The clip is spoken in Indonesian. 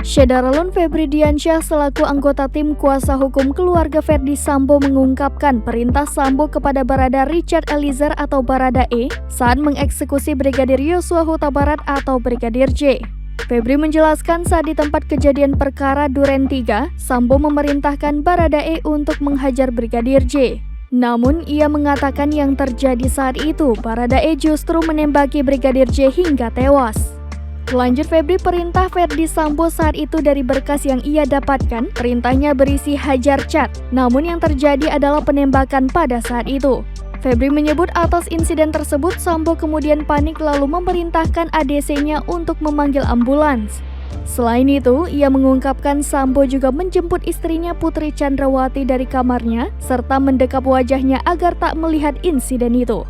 Syadaralun Febri Diansyah selaku anggota tim kuasa hukum keluarga Verdi Sambo mengungkapkan perintah Sambo kepada Barada Richard Eliezer atau Baradae saat mengeksekusi Brigadir Yosua Huta Barat atau Brigadir J. Febri menjelaskan saat di tempat kejadian perkara Duren 3, Sambo memerintahkan Baradae untuk menghajar Brigadir J. Namun ia mengatakan yang terjadi saat itu Baradae justru menembaki Brigadir J hingga tewas. Lanjut Febri, perintah Verdi Sambo saat itu dari berkas yang ia dapatkan, perintahnya berisi hajar cat. Namun yang terjadi adalah penembakan pada saat itu. Febri menyebut atas insiden tersebut Sambo kemudian panik lalu memerintahkan ADC-nya untuk memanggil ambulans. Selain itu, ia mengungkapkan Sambo juga menjemput istrinya Putri Chandrawati dari kamarnya serta mendekap wajahnya agar tak melihat insiden itu.